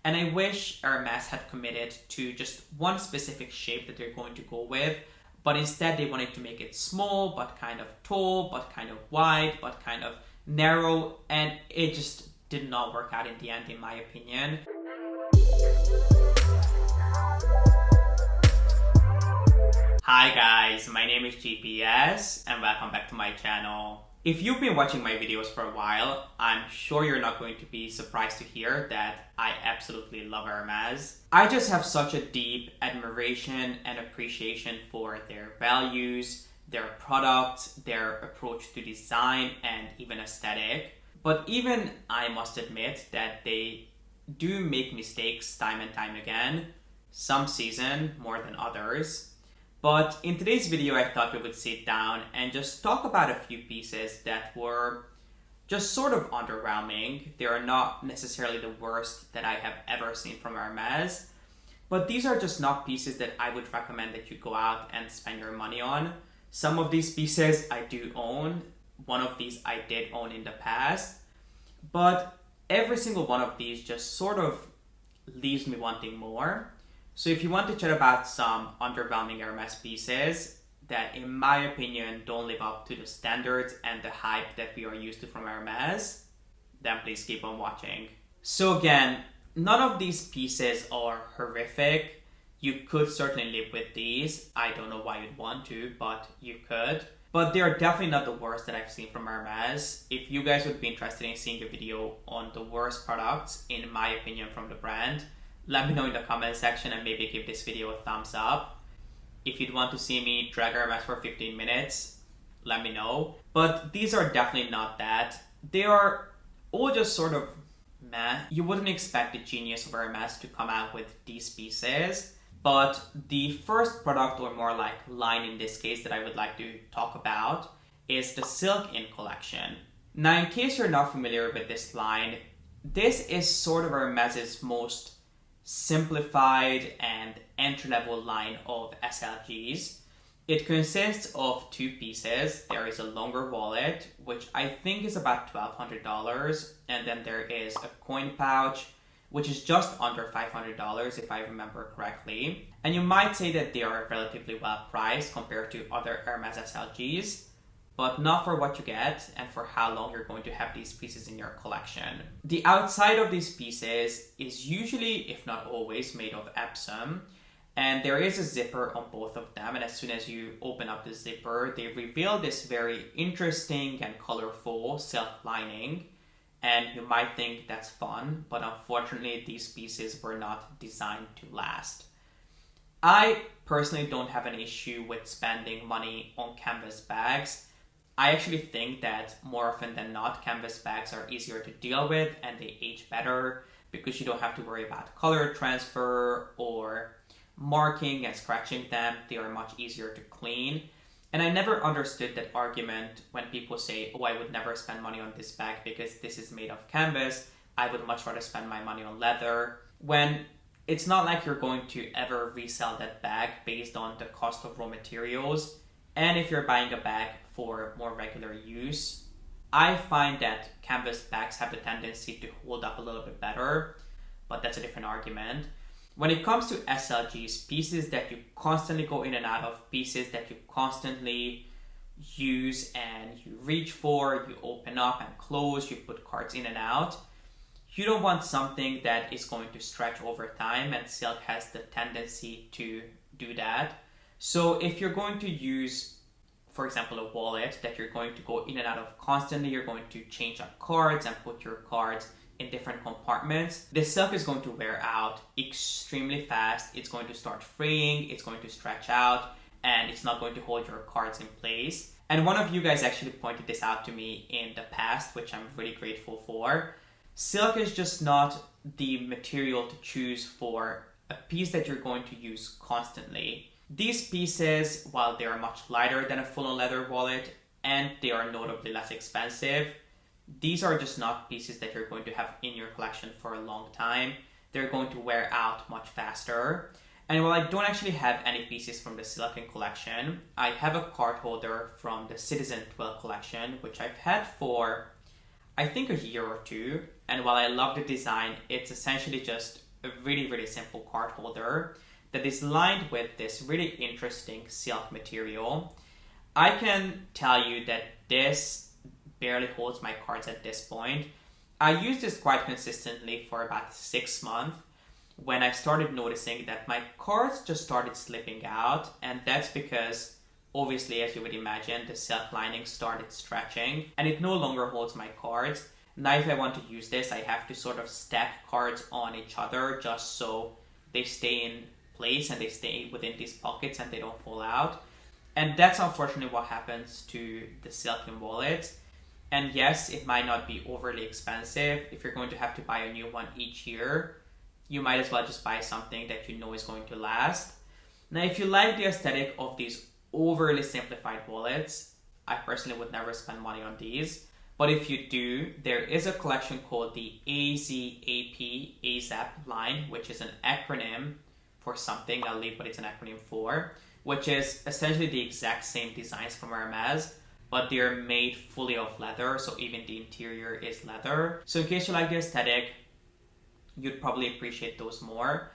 And I wish Hermes had committed to just one specific shape that they're going to go with, but instead they wanted to make it small, but kind of tall, but kind of wide, but kind of narrow, and it just did not work out in the end, in my opinion. Hi guys, my name is G.P.S. and welcome back to my channel. If you've been watching my videos for a while, I'm sure you're not going to be surprised to hear that I absolutely love Hermes. I just have such a deep admiration and appreciation for their values, their products, their approach to design, and even aesthetic. But even I must admit that they do make mistakes time and time again, some season more than others. But in today's video, I thought we would sit down and just talk about a few pieces that were just sort of underwhelming. They are not necessarily the worst that I have ever seen from Hermes, but these are just not pieces that I would recommend that you go out and spend your money on. Some of these pieces I do own. One of these I did own in the past, but every single one of these just sort of leaves me wanting more. So if you want to chat about some underwhelming Hermes pieces that, in my opinion, don't live up to the standards and the hype that we are used to from Hermes, then please keep on watching. So again, none of these pieces are horrific. You could certainly live with these. I don't know why you'd want to, but you could. But they are definitely not the worst that I've seen from Hermes. If you guys would be interested in seeing a video on the worst products, in my opinion, from the brand, let me know in the comment section and maybe give this video a thumbs up. If you'd want to see me drag Hermes for 15 minutes, let me know. But these are definitely not that. They are all just sort of meh. You wouldn't expect the genius of Hermes to come out with these pieces. But the first product, or more like line in this case, that I would like to talk about is the Silk In collection. Now, in case you're not familiar with this line, this is sort of Hermes's most simplified and entry-level line of SLGs. It consists of two pieces. There is a longer wallet, which I think is about $1,200, and then there is a coin pouch, which is just under $500 if I remember correctly. And you might say that they are relatively well priced compared to other Hermes SLGs, but not for what you get and for how long you're going to have these pieces in your collection. The outside of these pieces is usually, if not always, made of Epsom, and there is a zipper on both of them, and as soon as you open up the zipper, they reveal this very interesting and colorful silk lining, and you might think that's fun, but unfortunately these pieces were not designed to last. I personally don't have an issue with spending money on canvas bags. I actually think that more often than not, canvas bags are easier to deal with and they age better because you don't have to worry about color transfer or marking and scratching them. They are much easier to clean. And I never understood that argument when people say, oh, I would never spend money on this bag because this is made of canvas. I would much rather spend my money on leather. When it's not like you're going to ever resell that bag based on the cost of raw materials. And if you're buying a bag for more regular use, I find that canvas bags have the tendency to hold up a little bit better, but that's a different argument. When it comes to SLGs, pieces that you constantly go in and out of, pieces that you constantly use and you reach for, you open up and close, you put cards in and out, you don't want something that is going to stretch over time, and silk has the tendency to do that. So if you're going to use, for example, a wallet that you're going to go in and out of constantly, you're going to change up cards and put your cards in different compartments, the silk is going to wear out extremely fast. It's going to start fraying, it's going to stretch out, and it's not going to hold your cards in place. And one of you guys actually pointed this out to me in the past, which I'm really grateful for. Silk is just not the material to choose for a piece that you're going to use constantly. These pieces, while they are much lighter than a full-on leather wallet and they are notably less expensive, these are just not pieces that you're going to have in your collection for a long time. They're going to wear out much faster. And while I don't actually have any pieces from the Silk In collection, I have a card holder from the Citizen Twill collection, which I've had for, I think, a year or two. And while I love the design, it's essentially just a really simple card holder that is lined with this really interesting silk material. I can tell you that this barely holds my cards at this point. I used this quite consistently for about 6 months when I started noticing that my cards just started slipping out, and that's because obviously, as you would imagine, the silk lining started stretching and it no longer holds my cards. Now if I want to use this, I have to sort of stack cards on each other just so they stay in place and they stay within these pockets and they don't fall out. And that's unfortunately what happens to the silken wallets. And yes, it might not be overly expensive. If you're going to have to buy a new one each year, you might as well just buy something that you know is going to last. Now, if you like the aesthetic of these overly simplified wallets, I personally would never spend money on these. But if you do, there is a collection called the Azap line, which is an acronym for something. I'll leave what it's an acronym for, which is essentially the exact same designs from Hermes, but they're made fully of leather, so even the interior is leather. So in case you like the aesthetic, you'd probably appreciate those more.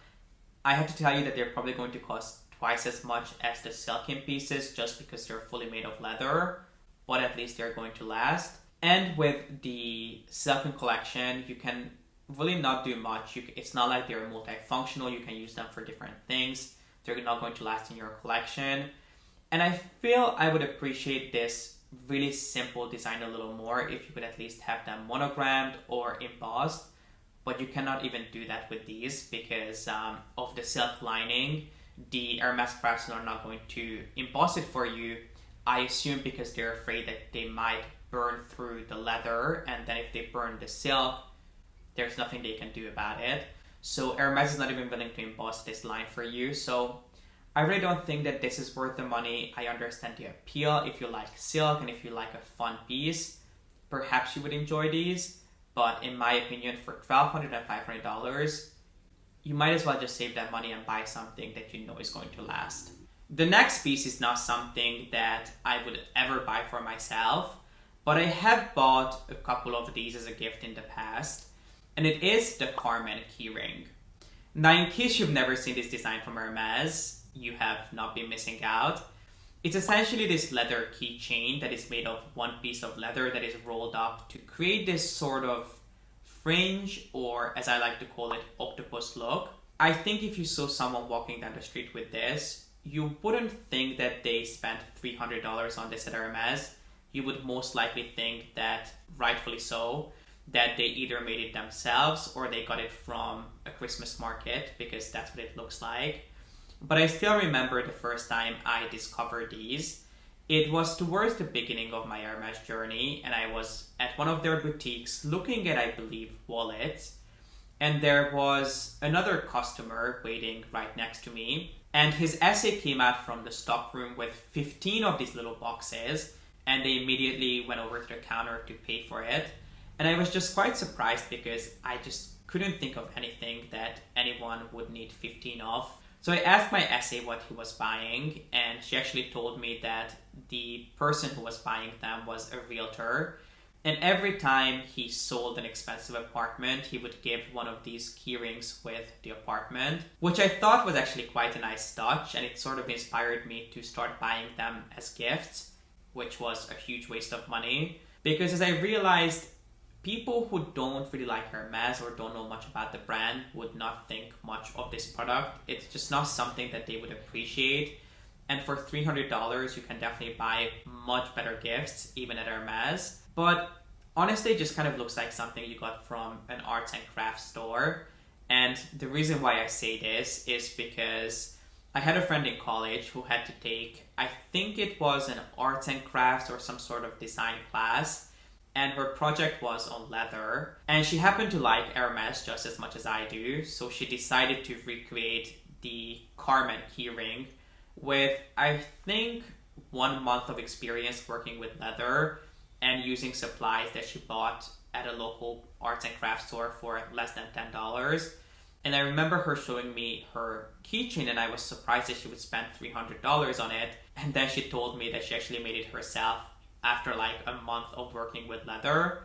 I have to tell you that they're probably going to cost twice as much as the silken pieces just because they're fully made of leather, but at least they're going to last. And with the silken collection, you can really not do much. It's not like they're multifunctional. You can use them for different things. They're not going to last in your collection. And I feel I would appreciate this really simple design a little more if you could at least have them monogrammed or embossed. But you cannot even do that with these because of the silk lining. The Hermes craftsmen are not going to emboss it for you, I assume, because they're afraid that they might burn through the leather, and then if they burn the silk, there's nothing they can do about it. So Hermes is not even willing to emboss this line for you. So I really don't think that this is worth the money. I understand the appeal. If you like silk and if you like a fun piece, perhaps you would enjoy these. But in my opinion, for $1,200 and $500, you might as well just save that money and buy something that you know is going to last. The next piece is not something that I would ever buy for myself, but I have bought a couple of these as a gift in the past, and it is the Cartier Key Ring. Now, in case you've never seen this design from Hermes, you have not been missing out. It's essentially this leather keychain that is made of one piece of leather that is rolled up to create this sort of fringe, or as I like to call it, octopus look. I think if you saw someone walking down the street with this, you wouldn't think that they spent $300 on this at Hermes. You would most likely think that, rightfully so, that they either made it themselves or they got it from a Christmas market, because that's what it looks like. But I still remember the first time I discovered these. It was towards the beginning of my Hermes journey, and I was at one of their boutiques looking at, I believe, wallets. And there was another customer waiting right next to me, and his essay came out from the stockroom with 15 of these little boxes, and they immediately went over to the counter to pay for it. And I was just quite surprised because I just couldn't think of anything that anyone would need 15 of. So I asked my essay what he was buying, and she actually told me that the person who was buying them was a realtor. And every time he sold an expensive apartment, he would give one of these key rings with the apartment, which I thought was actually quite a nice touch, and it sort of inspired me to start buying them as gifts, which was a huge waste of money. Because as I realized, people who don't really like Hermes or don't know much about the brand would not think much of this product. It's just not something that they would appreciate. And for $300, you can definitely buy much better gifts, even at Hermes. But honestly, it just kind of looks like something you got from an arts and crafts store. And the reason why I say this is because I had a friend in college who had to take, I think it was an arts and crafts or some sort of design class, and her project was on leather, and she happened to like Hermes just as much as I do, so she decided to recreate the Cartier Key Ring with, I think, 1 month of experience working with leather and using supplies that she bought at a local arts and crafts store for less than $10. And I remember her showing me her keychain, and I was surprised that she would spend $300 on it. And then she told me that she actually made it herself after like a month of working with leather.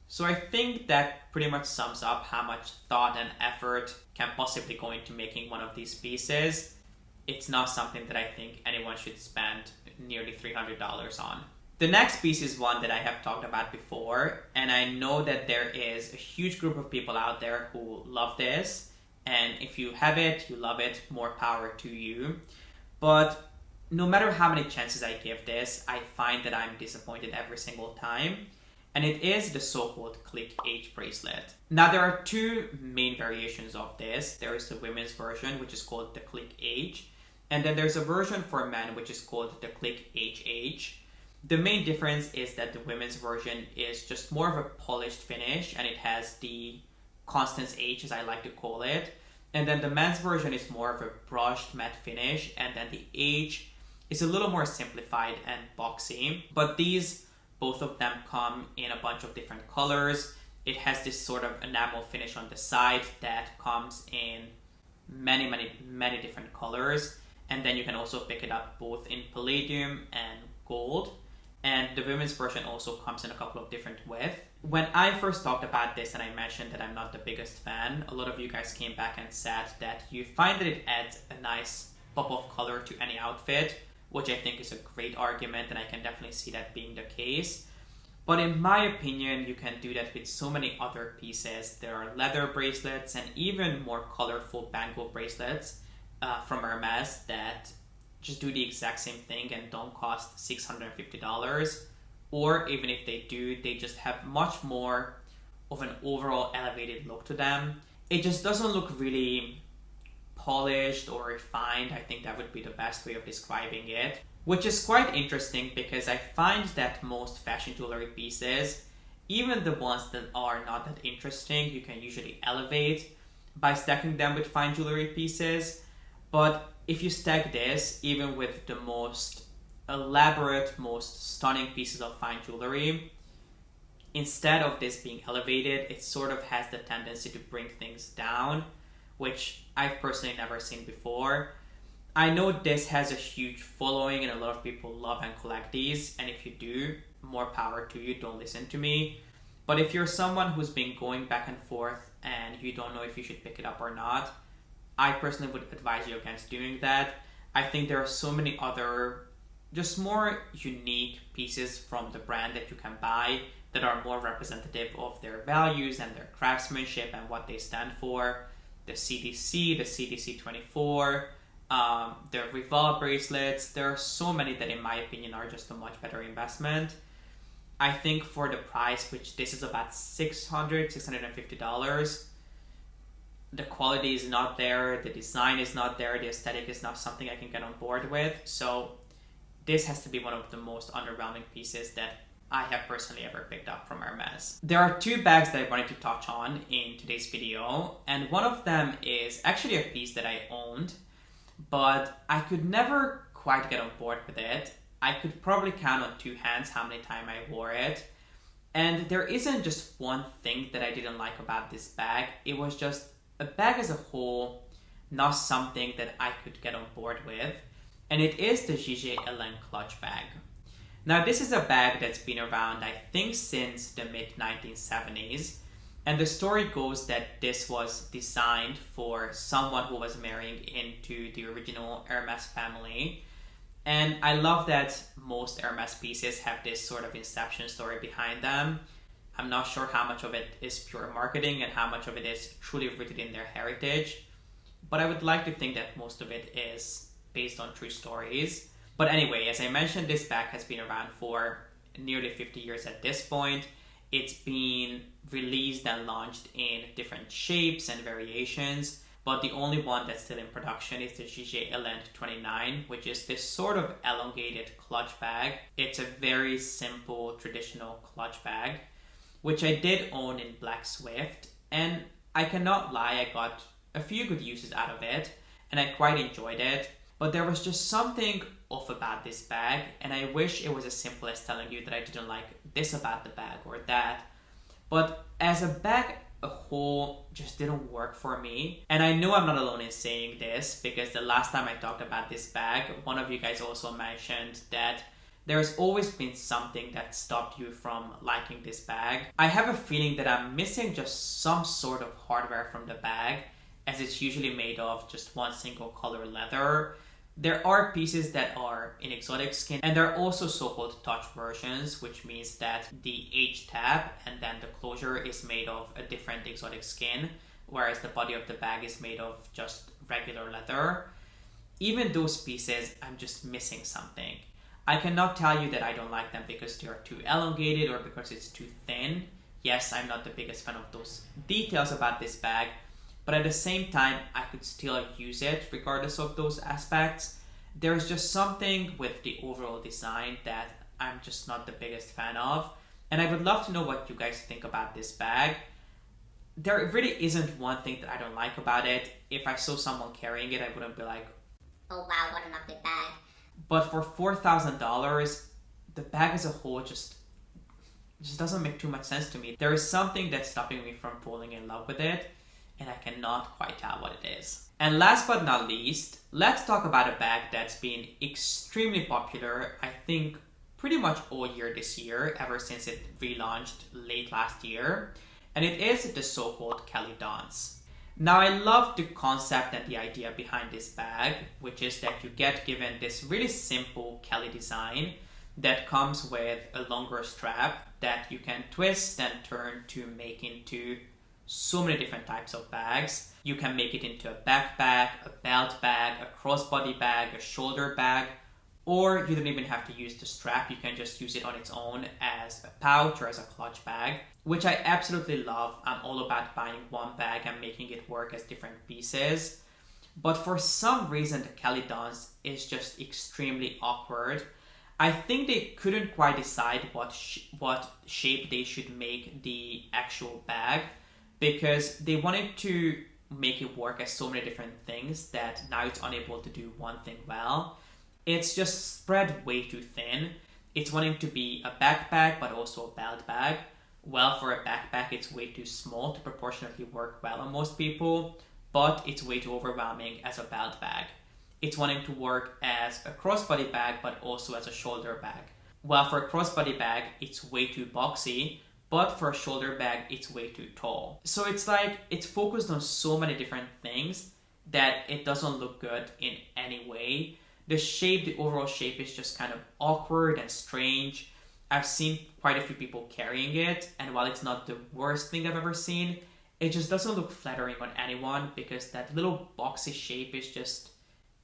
So I think that pretty much sums up how much thought and effort can possibly go into making one of these pieces. It's not something that I think anyone should spend nearly $300 on. The next piece is one that I have talked about before, and I know that there is a huge group of people out there who love this, and if you have it, you love it, more power to you. But no matter how many chances I give this, I find that I'm disappointed every single time, and it is the so-called Click H bracelet. Now there are two main variations of this. There is the women's version, which is called the Click H, and then there's a version for men, which is called the Click HH. The main difference is that the women's version is just more of a polished finish, and it has the Constance H, as I like to call it. And then the men's version is more of a brushed matte finish, and then the H is a little more simplified and boxy. But these, both of them come in a bunch of different colors. It has this sort of enamel finish on the side that comes in many different colors. And then you can also pick it up both in palladium and gold. And the women's version also comes in a couple of different widths. When I first talked about this and I mentioned that I'm not the biggest fan, a lot of you guys came back and said that you find that it adds a nice pop of color to any outfit, which I think is a great argument, and I can definitely see that being the case. But in my opinion, you can do that with so many other pieces. There are leather bracelets and even more colorful bangle bracelets from Hermes that just do the exact same thing and don't cost $650. Or even if they do, they just have much more of an overall elevated look to them. It just doesn't look really polished or refined. I think that would be the best way of describing it. Which is quite interesting because I find that most fashion jewelry pieces, even the ones that are not that interesting, you can usually elevate by stacking them with fine jewelry pieces. But if you stack this, even with the most elaborate, most stunning pieces of fine jewelry, instead of this being elevated, it sort of has the tendency to bring things down, which I've personally never seen before. I know this has a huge following and a lot of people love and collect these, and if you do, more power to you, don't listen to me. But if you're someone who's been going back and forth and you don't know if you should pick it up or not, I personally would advise you against doing that. I think there are so many other, just more unique pieces from the brand that you can buy that are more representative of their values and their craftsmanship and what they stand for. The CDC, the CDC24, the Revolve bracelets. There are so many that in my opinion are just a much better investment. I think for the price, which this is about $650, the quality is not there, the design is not there, the aesthetic is not something I can get on board with. So this has to be one of the most underwhelming pieces that I have personally ever picked up from Hermes. There are two bags that I wanted to touch on in today's video, and one of them is actually a piece that I owned, but I could never quite get on board with it. I could probably count on two hands how many times I wore it. And there isn't just one thing that I didn't like about this bag. It was just a bag as a whole, not something that I could get on board with. And it is the Jige clutch bag. Now this is a bag that's been around, I think, since the mid-1970s. And the story goes that this was designed for someone who was marrying into the original Hermes family. And I love that most Hermes pieces have this sort of inception story behind them. I'm not sure how much of it is pure marketing and how much of it is truly rooted in their heritage. But I would like to think that most of it is based on true stories. But anyway, as I mentioned, this bag has been around for nearly 50 years at this point. It's been released and launched in different shapes and variations, but the only one that's still in production is the Jige 29, which is this sort of elongated clutch bag. It's a very simple, traditional clutch bag, which I did own in Black Swift, and I cannot lie, I got a few good uses out of it, and I quite enjoyed it, but there was just something off about this bag, and I wish it was as simple as telling you that I didn't like this about the bag or that. But as a bag a whole, just didn't work for me. And I know I'm not alone in saying this, because the last time I talked about this bag, one of you guys also mentioned that there's always been something that stopped you from liking this bag. I have a feeling that I'm missing just some sort of hardware from the bag, as it's usually made of just one single color leather. There are pieces that are in exotic skin, and there are also so-called touch versions, which means that the H tab and then the closure is made of a different exotic skin, whereas the body of the bag is made of just regular leather. Even those pieces, I'm just missing something. I cannot tell you that I don't like them because they are too elongated or because it's too thin. Yes, I'm not the biggest fan of those details about this bag, but at the same time, I could still use it regardless of those aspects. There's just something with the overall design that I'm just not the biggest fan of, and I would love to know what you guys think about this bag. There really isn't one thing that I don't like about it. If I saw someone carrying it, I wouldn't be like, oh wow, what an ugly bag. But for $4,000, the bag as a whole just doesn't make too much sense to me. There is something that's stopping me from falling in love with it, and I cannot quite tell what it is. And last but not least, let's talk about a bag that's been extremely popular, I think pretty much all year this year, ever since it relaunched late last year, and it is the so-called Cali Dance. Now, I love the concept and the idea behind this bag, which is that you get given this really simple Cali design that comes with a longer strap that you can twist and turn to make into so many different types of bags. You can make it into a backpack, a belt bag, a crossbody bag, a shoulder bag, or you don't even have to use the strap. You can just use it on its own as a pouch or as a clutch bag, which I absolutely love. I'm all about buying one bag and making it work as different pieces. But for some reason, the Cali Dance is just extremely awkward. I think they couldn't quite decide what shape they should make the actual bag, because they wanted to make it work as so many different things that now it's unable to do one thing well. It's just spread way too thin. It's wanting to be a backpack but also a belt bag. Well, for a backpack, it's way too small to proportionately work well on most people, but it's way too overwhelming as a belt bag. It's wanting to work as a crossbody bag but also as a shoulder bag. Well, for a crossbody bag, it's way too boxy, but for a shoulder bag, it's way too tall. So it's like, it's focused on so many different things that it doesn't look good in any way. The shape, the overall shape is just kind of awkward and strange. I've seen quite a few people carrying it, and while it's not the worst thing I've ever seen, it just doesn't look flattering on anyone because that little boxy shape is just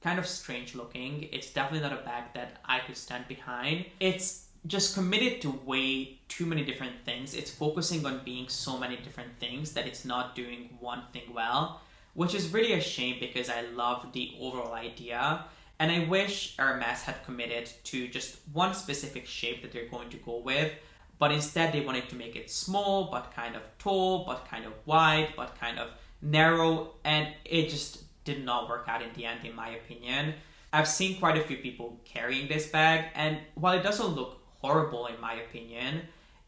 kind of strange looking. It's definitely not a bag that I could stand behind. It's just committed to way too many different things. It's focusing on being so many different things that it's not doing one thing well, which is really a shame because I love the overall idea. And I wish Hermes had committed to just one specific shape that they're going to go with, but instead they wanted to make it small, but kind of tall, but kind of wide, but kind of narrow, and it just did not work out in the end, in my opinion. I've seen quite a few people carrying this bag, and while it doesn't look horrible in my opinion,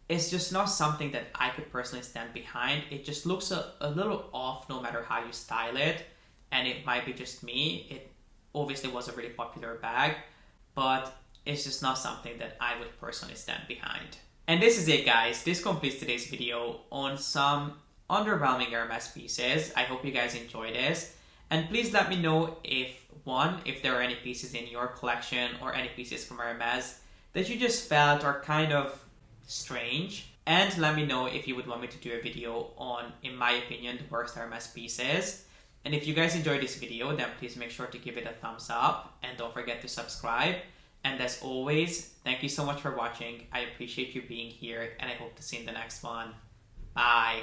it's just not something that I could personally stand behind. It just looks a little off no matter how you style it, and it might be just me. It obviously was a really popular bag, but it's just not something that I would personally stand behind. And this is it, guys. This completes today's video on some underwhelming Hermes pieces. I hope you guys enjoyed this. And please let me know if there are any pieces in your collection or any pieces from Hermes that you just felt are kind of strange. And let me know if you would want me to do a video on, in my opinion, the worst Hermes pieces. And if you guys enjoyed this video, then please make sure to give it a thumbs up and don't forget to subscribe. And as always, thank you so much for watching. I appreciate you being here and I hope to see you in the next one. Bye.